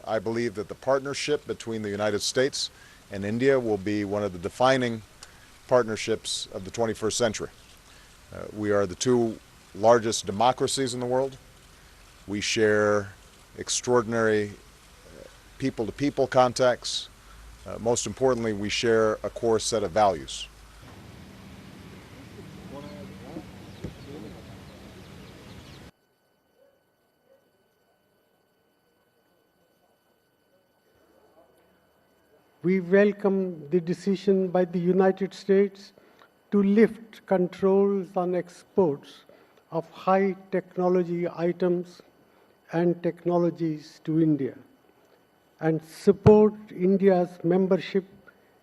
I believe that the partnership between the United States and India will be one of the defining partnerships of the 21st century. We are the two largest democracies in the world. We share extraordinary people-to-people contacts. Most importantly, we share a core set of values. We welcome the decision by the United States to lift controls on exports of high technology items and technologies to India, and support India's membership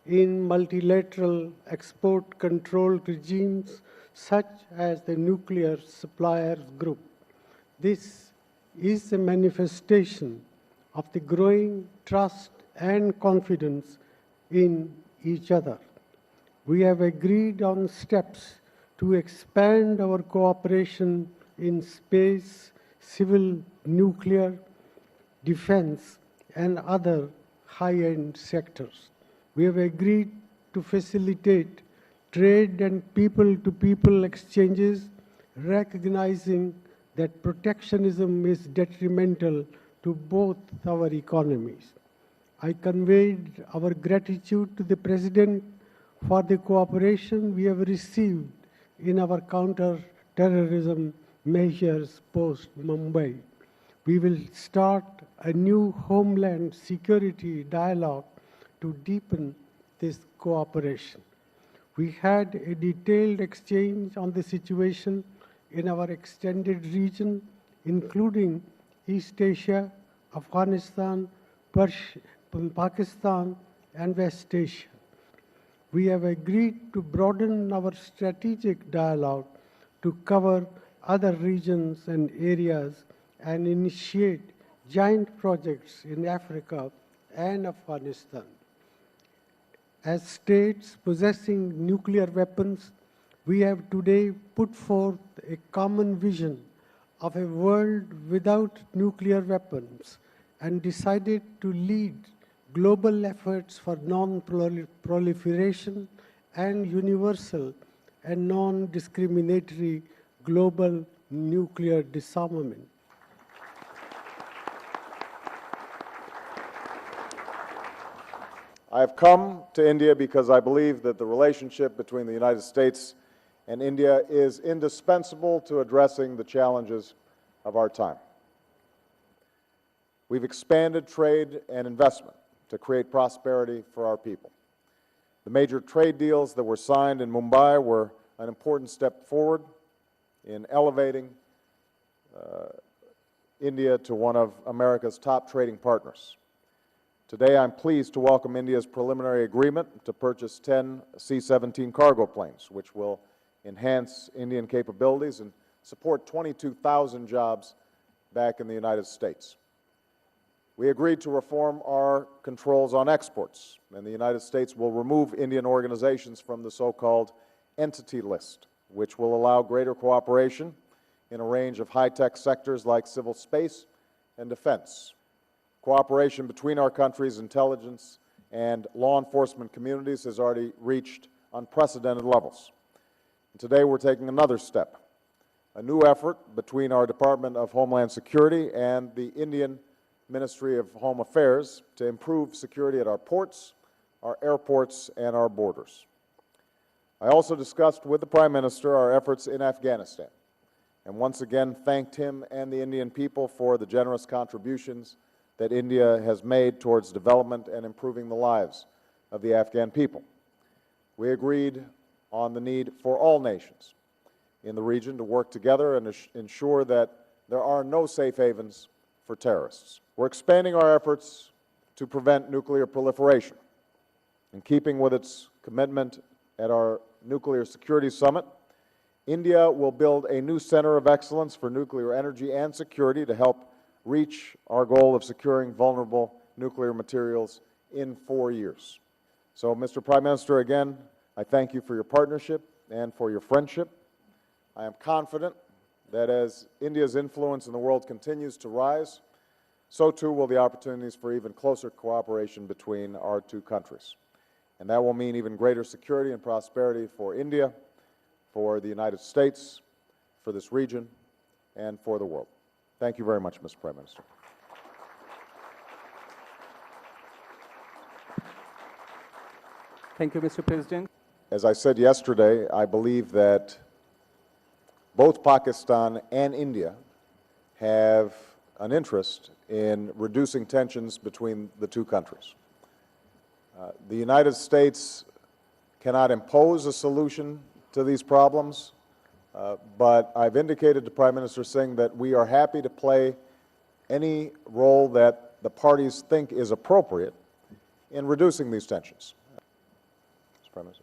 in multilateral export control regimes such as the Nuclear Suppliers Group. This is a manifestation of the growing trust and confidence in each other. We have agreed on steps to expand our cooperation in space, civil, nuclear, defense, and other high-end sectors. We have agreed to facilitate trade and people-to-people exchanges, recognizing that protectionism is detrimental to both our economies. I conveyed our gratitude to the President for the cooperation we have received in our counter-terrorism measures post-Mumbai. We will start a new homeland security dialogue to deepen this cooperation. We had a detailed exchange on the situation in our extended region, including East Asia, Afghanistan, Pakistan, and West Asia. We have agreed to broaden our strategic dialogue to cover other regions and areas and initiate joint projects in Africa and Afghanistan. As states possessing nuclear weapons, we have today put forth a common vision of a world without nuclear weapons and decided to lead global efforts for non-proliferation and universal and non-discriminatory global nuclear disarmament. I have come to India because I believe that the relationship between the United States and India is indispensable to addressing the challenges of our time. We've expanded trade and investment to create prosperity for our people. The major trade deals that were signed in Mumbai were an important step forward in elevating India to one of America's top trading partners. Today, I'm pleased to welcome India's preliminary agreement to purchase 10 C-17 cargo planes, which will enhance Indian capabilities and support 22,000 jobs back in the United States. We agreed to reform our controls on exports, and the United States will remove Indian organizations from the so-called entity list, which will allow greater cooperation in a range of high-tech sectors like civil space and defense. Cooperation between our countries' intelligence and law enforcement communities has already reached unprecedented levels. And today we're taking another step, a new effort between our Department of Homeland Security and the Indian Ministry of Home Affairs to improve security at our ports, our airports, and our borders. I also discussed with the Prime Minister our efforts in Afghanistan, and once again thanked him and the Indian people for the generous contributions that India has made towards development and improving the lives of the Afghan people. We agreed on the need for all nations in the region to work together and ensure that there are no safe havens for terrorists. We're expanding our efforts to prevent nuclear proliferation. In keeping with its commitment at our Nuclear Security Summit, India will build a new center of excellence for nuclear energy and security to help reach our goal of securing vulnerable nuclear materials in 4 years. So, Mr. Prime Minister, again, I thank you for your partnership and for your friendship. I am confident that as India's influence in the world continues to rise, so too will the opportunities for even closer cooperation between our two countries. And that will mean even greater security and prosperity for India, for the United States, for this region, and for the world. Thank you very much, Mr. Prime Minister. Thank you, Mr. President. As I said yesterday, I believe that both Pakistan and India have an interest in reducing tensions between the two countries. The United States cannot impose a solution to these problems, but I've indicated to Prime Minister Singh that we are happy to play any role that the parties think is appropriate in reducing these tensions. Mr. Prime Minister.